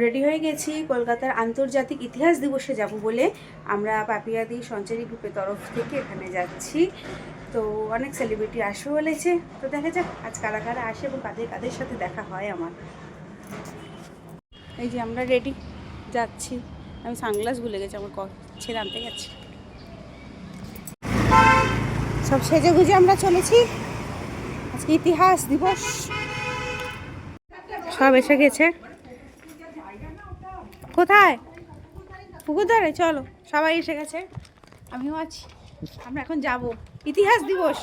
Ready হয়ে গেছি কলকাতার আন্তর্জাতিক ইতিহাস দিবসে যাব বলে। আমরা পাপিয়াদি সঞ্চারী গ্রুপের তরফ থেকে এখানে যাচ্ছি। তো অনেক সেলিব্রিটি আসবে বলেছে, তো দেখা যাক আজ কারা কারা আসে এবং কাদের কাদের সাথে দেখা হয় আমার। এই যে আমরা রেডি যাচ্ছি। আমি সানগ্লাস ভুলে গেছি, আমার ছেড়ে আনতে গেছি। সব সেজে গুজে আমরা চলেছি, আজকে ইতিহাস দিবস। সব এসে গেছে। কোথায়? পুকুর ধারে? চলো, সবাই এসে গেছে, আমিও আছি। আমরা এখন যাব ইতিহাস দিবস।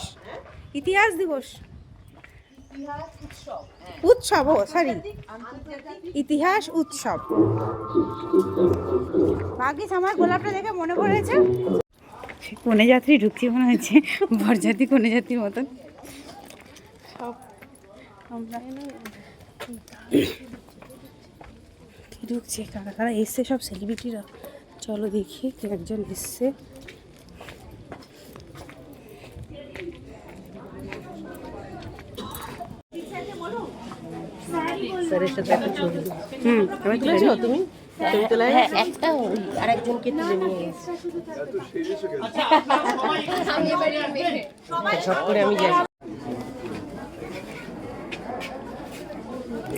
ইতিহাস দিবস উৎসব, ও সরি, ইতিহাস উৎসব। ভাগ্যিস আমার গোলাপটা দেখে মনে পড়েছে। কনে যাত্রী ঢুকছে মনে হচ্ছে, বরযাত্রী কনে যাত্রীর মতন সব। আমরা ঢুকছে, কারা কারা এসছে, সব সেলিব্রিটিরা। চলো দেখি একজন এসছে। তুমি একটা আরেকজনকে তুলে নিয়ে গেছে। সব করে আমি যাই।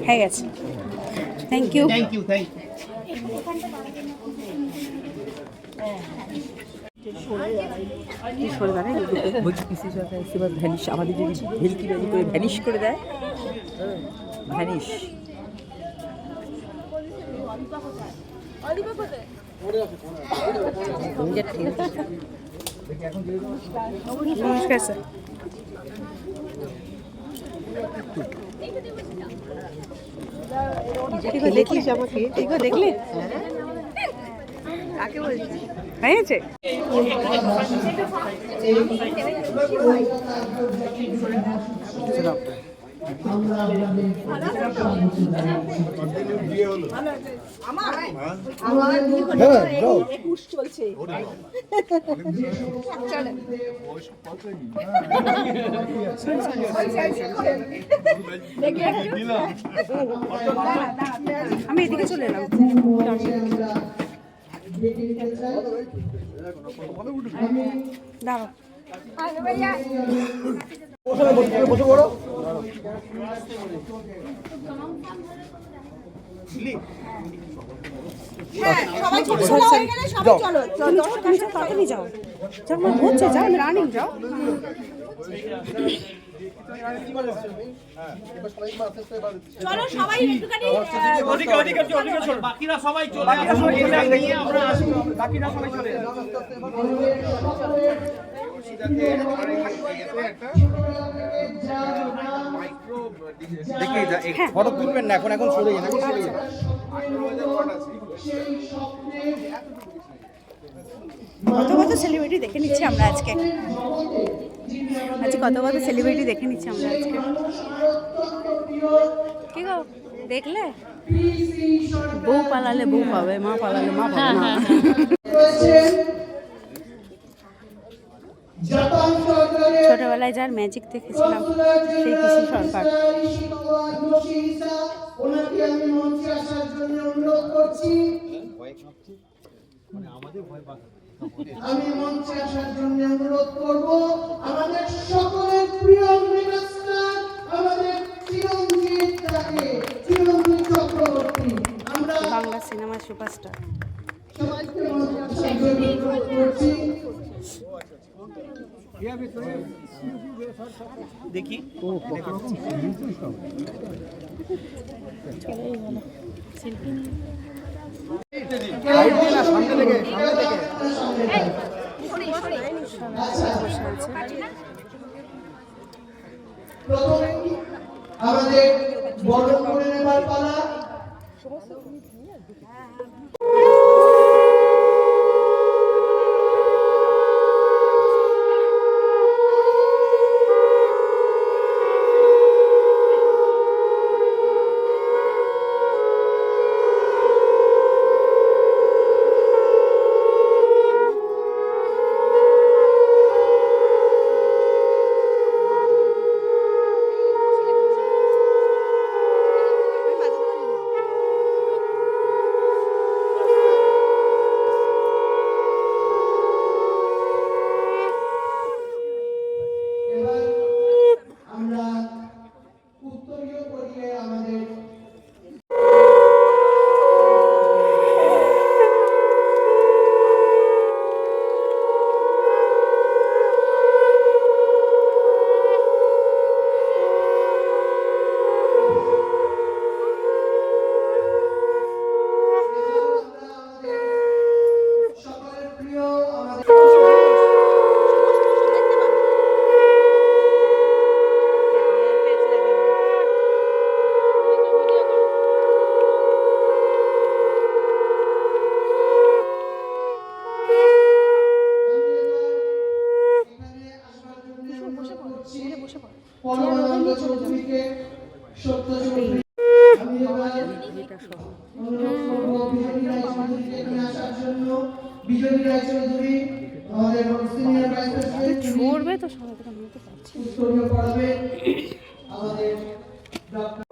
হয়ে গেছে, থ্যাংক ইউ। আমাদের যদি ভেলকি ভ্যালি করে ভ্যানিশ করে দেয়, ভ্যানিশ। নমস্কার স্যার। দেখিস আমাকে, দেখলে কাকে বলছিস? হয়েছে। আমি এদিকে চলে এলাম। দাঁড়াও, বসে পড়ো। তাড়াতাড়ি যাও, যখন হচ্ছে যাও, রানিং যাও। চলো সবাই একটুখানি বাকিরা সবাই চলে আসুন, আমরা আসি, বাকিরা সবাই চলে ফটো তুলবেন না, এখন এখন সরে যান, এখন সরে যান। কত কত সেলিব্রিটি দেখে নিচ্ছি আমরা আজকে। কত কত সেলিব্রিটি দেখে নিচ্ছি আমরা আজকে। কি গো, দেখলে? বউ পালালে বউ পাবে, মা পালালে মা পাবে না। ছোটবেলায় যার ম্যাজিক দেখেছিলাম, সেই পিসি সরকার। আমি মঞ্চে আসার জন্য অনুরোধ করব আমাদের সকলের প্রিয় মেগাস্টার, আমাদের চিরঞ্জিত দাকে, চিরঞ্জিত চক্রবর্তী। আমরা বাংলা সিনেমার সুপারস্টার। সবাইকে মঞ্চে আসার জন্য অনুরোধ করছি। দেখি আমাদের বরণ করে নেবার পালা। অনুরোধ করবো বিজয়ী রায়চৌধুরীকে নিয়ে আসার জন্য। বিজয়ী রায়চৌধুরী আমাদের সিনিয়র ভাইস প্রেসিডেন্ট ছড়বে তো সবাই তো আমি তো পাচ্ছি উত্তরীয় পড়াবে আমাদের ডক্টর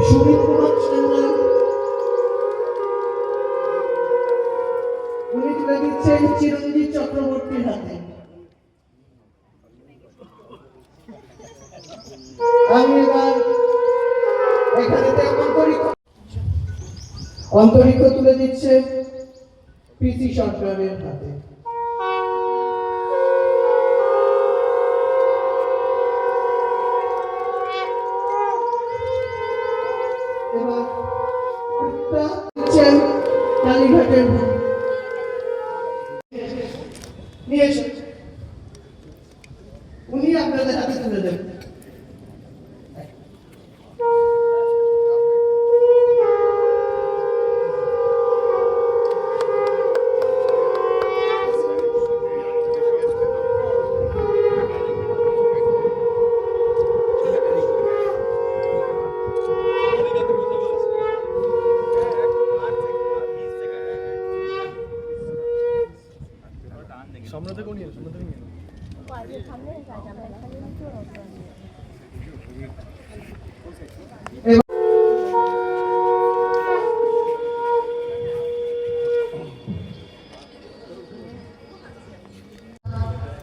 সুমিত কুমার সান্যাল উনি তুলে দিচ্ছেন চিরঞ্জিত চক্রবর্তীর হাতে। আমি এবার এখানে অন্তরিক্ষ তুলে দিচ্ছে পিসি সরকারের হাতে। এবার দিচ্ছেন কালীঘাটের নিয়ে এসে উনি আপনাদের হাতে তুলে দেবেন। সামনে থেকে নিয়ে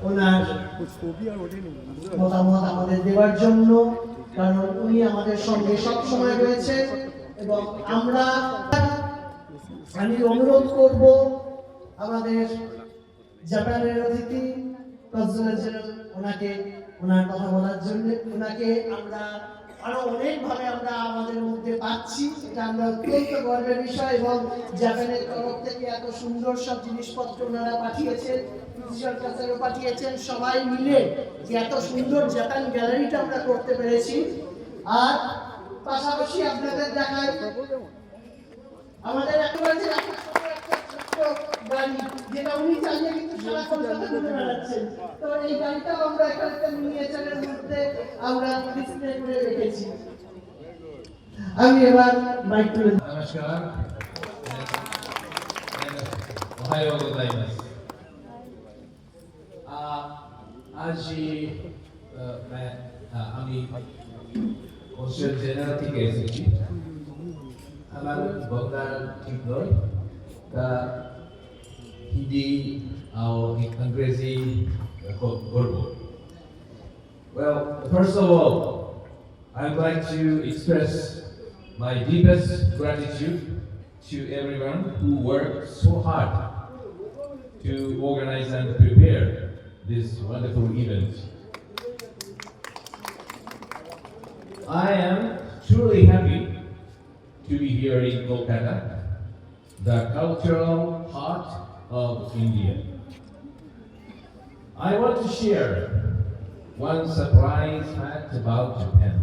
ওনার মতামত আমাদের দেওয়ার জন্য, কারণ উনি আমাদের সঙ্গে সব সময় রয়েছেন। এবং আমি অনুরোধ করব আমাদের জাপানের অতিথি কনসুলেট জেনারেল ওনাকে ওনার কথা বলার জন্য। ওনাকে আমরা আরো অনেকভাবে আমরা আমাদের মধ্যে পাচ্ছি, এটা আমরা অত্যন্ত গর্বের বিষয়। এবং জাপানের তরফ থেকে এত সুন্দর সব জিনিসপত্র ওনারা পাঠিয়েছেন, কাছেও পাঠিয়েছেন, সবাই মিলে যে এত সুন্দর জাপান গ্যালারিটা আমরা করতে পেরেছি। আর পাশাপাশি আপনাদের দেখাই আমাদের একেবারে গাড়ি, যেটা উনি চালিয়ে কিন্তু সারা কলকাতা ঘুরে বেড়াচ্ছেন। তো এই গাড়িটাও আমরা একটা মিনিয়েচারের মধ্যে আমরা ডিসপ্লে করে রেখেছি। আমি এবার মাইক তুলে नमस्कार ओहायो गोजाइमासु आज আমি কনসুলেট জেনারেল থেকে এসেছি। আমার বাংলা ঠিক নয়, তা হিন্দি আর ইংরেজি বলবো। Well, first of all, I'd like to express my deepest gratitude to everyone who worked so hard to organize and prepare this wonderful event. I am truly happy to be here in Kolkata, the cultural heart of India. I want to share one surprise fact about Japan.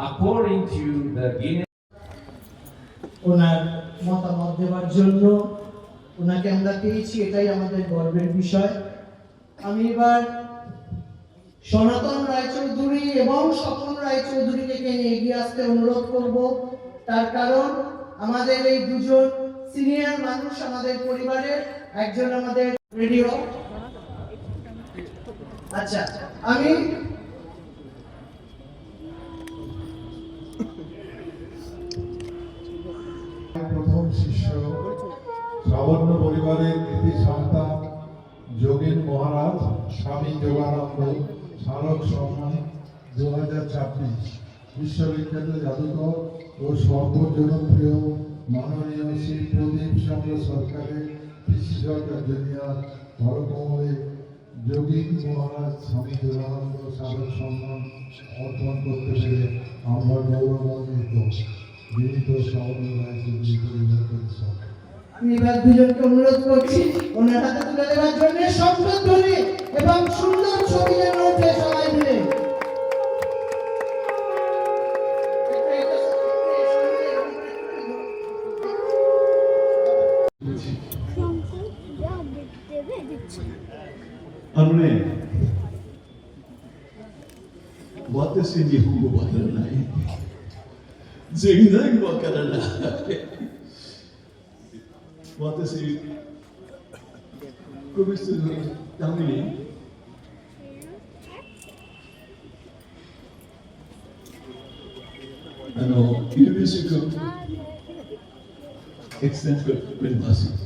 According to the Guinness ওনার মতামত দেওয়ার জন্য ওনাকে আমরা পেয়েছি, এটাই আমাদের গর্বের বিষয়। আমি এবার সনাতন রায়চৌধুরী এবং স্বপন রায়চৌধুরীকে নিয়ে এগিয়ে আসতে অনুরোধ করব। তার কারণ আমাদের এই দুজন সিনিয়র মানুষ আমাদের পরিবারের, একজন আমাদের রেডিও। আচ্ছা, আমি প্রথম শিষ্য শ্রাবণ্য পরিবারের কৃতি সন্তান যোগীন মহারাজ স্বামী যোগানন্দ স্মারক সম্মান 2026 বিশ্ববিখ্যাত জাদুকর ও সর্বজনপ্রিয় মাননীয় শ্রী প্রদীপ চন্দ্র সরকারের পিসি সরকার জুনিয়র হরকমলে যোগীন মহারাজ স্বামী যোগানন্দ স্মারক সম্মান অর্পণ করতে পেরে আমরা গৌরবান্বিত। বিনীত শ্রাবণ্য রায়চৌধুরী পরিবার পরিষদ। আমি এবার দুজনকে অনুরোধ করছি ওনার হাতে তুলে দেওয়ার জন্য শব্দধ্বনি এবং সুন্দর ছবি যেন ওঠে সবাই মিলে। 私日本語わからない。全然わからない。私、この人のために、イルミシ君、エクセントくれます。